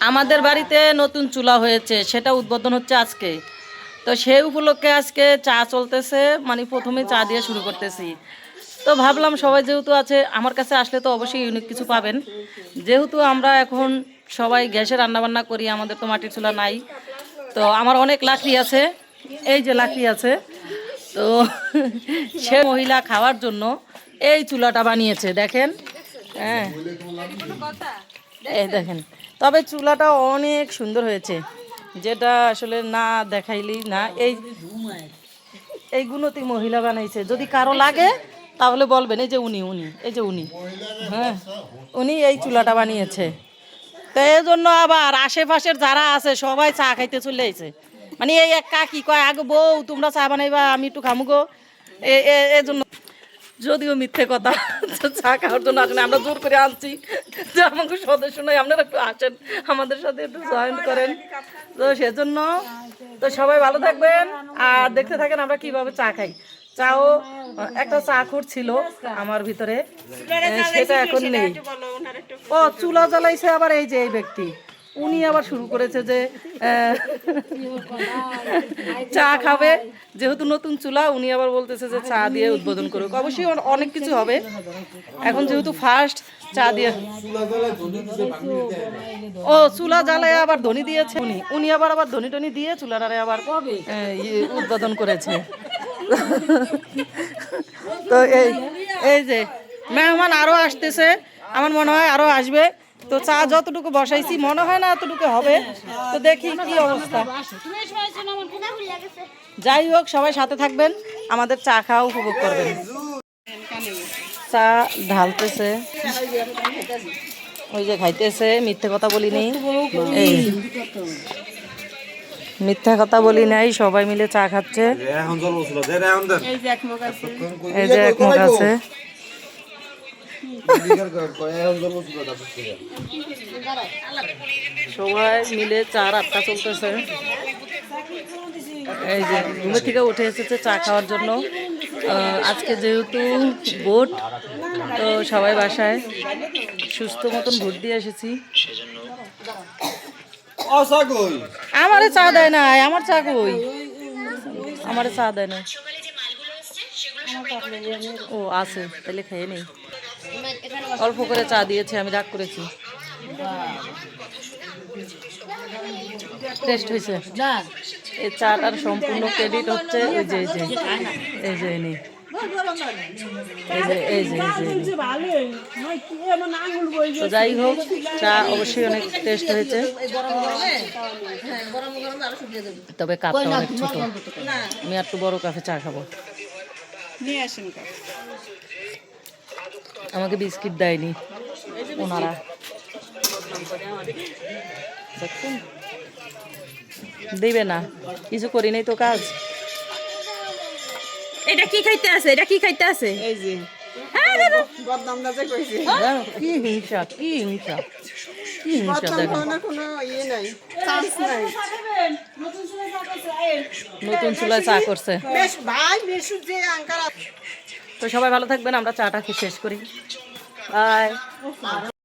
আমাদের বাড়িতে নতুন চুলা হয়েছে, সেটা উদ্বোধন হচ্ছে আজকে। তো সেই উপলক্ষে আজকে চা চলতেছে, মানে প্রথমে চা দিয়ে শুরু করতেছি। তো ভাবলাম সবাই যেহেতু আছে, আমার কাছে আসলে তো অবশ্যই ইউনিক কিছু পাবেন। যেহেতু আমরা এখন সবাই গ্যাসে রান্নাবান্না করি, আমাদের তো মাটির চুলা নাই। তো আমার অনেক লাকড়ি আছে, এই যে লাকড়ি আছে। তো সে মহিলা খাওয়ার জন্য এই চুলাটা বানিয়েছে, দেখেন। হ্যাঁ, এই দেখেন। তবে চুলাটা অনেক সুন্দর হয়েছে, যেটা আসলে না দেখাইলেই না। এই গুণতী মহিলা বানাইছে, যদি কারো লাগে তাহলে বলবেন। এই যে উনি উনি এই যে উনি, হ্যাঁ, উনি এই চুলাটা বানিয়েছে। তো এই জন্য আবার আশেপাশের যারা আছে সবাই চা খাইতে চলে আইছে। মানে এই এক কাকি কয়, আগে বউ তোমরা চা বানাইবা, আমি একটু খামুগো। এই জন্য, যদিও মিথ্যে কথা, চা খাওয়ার জন্য আসলে আমরা জোর করে আনছি যে আমাকে সদস্য নয়, আপনারা একটু আসেন, আমাদের সাথে একটু জয়েন করেন। তো সেজন্য তো সবাই ভালো থাকবেন আর দেখতে থাকেন আমরা কিভাবে চা খাই। চাও একটা চাখুর ছিল আমার ভিতরে, সেটা এখন নেই। ও চুলা জ্বালাইছে আবার এই যে এই ব্যক্তি, উনি আবার শুরু করেছে যে চা খাবে, যেহেতু নতুন চুলা। উনি আবার বলতেছে যে চা দিয়ে উদ্বোধন করুক। অবশ্যই অনেক কিছু হবে, এখন যেহেতু ফার্স্ট চা দিয়ে। ও চুলা জ্বালায় আবার ধনী দিয়েছে উনি, উনি আবার ধনী টনি দিয়ে চুলাটারে আবার উদ্বোধন করেছে। তো এই যে মেহমান আরো আসতেছে, আমার মনে হয় আরো আসবে। তো চা যতটুকু বসাইছি মনে হয় না এতটুকু হবে, তো দেখি কি অবস্থা। যাই হোক, সবাই সাথে থাকবেন, আমাদের চা খাওয়া উপভোগ করবেন। চা ঢালতেছে, ওই যে খাইতেছে। মিথ্যে কথা বলিনি, এই মিথ্যা কথা বলি নাই, সবাই মিলে চা খাচ্ছে। এই যে এক মুখ আছে। সবাই মিলে চার আটটা চলতেছে। এই যে ঘুমের থেকে উঠে এসেছে চা খাওয়ার জন্য। আজকে যেহেতু ভোট, তো সবাই বাসায় সুস্থ মতন ভোট দিয়ে এসেছি। আমারে চা দেয় না, আমার চা কই, আমারে চা দেয় না। ও আছে, তাহলে খেয়ে নেই। অল্প করে চা দিয়েছে, আমি রাগ করেছি। টেস্ট হয়েছে। এই চাটার সম্পূর্ণ ক্রেডিট হচ্ছে ওই যে এই যে নেই, তো যাই হোক, চা অবশ্যই অনেক টেস্ট হয়েছে। তবে কাপটা অনেক ছোট, আমি একটু বড় কাপে চা খাবো। আমাকে বিস্কিট দেয়নি ওনারা, দিবে না, কিছু করি নাই তো কাজ। এটা কি খাইতে আছে, এটা কি খাইতে আছে? এই যে কি হিংসা, কি হিংসা, কি হিংসা দেখেন। নতুন চুলায় চা করছে। তো সবাই ভালো থাকবেন, আমরা চাটা খেয়ে শেষ করি। বাই।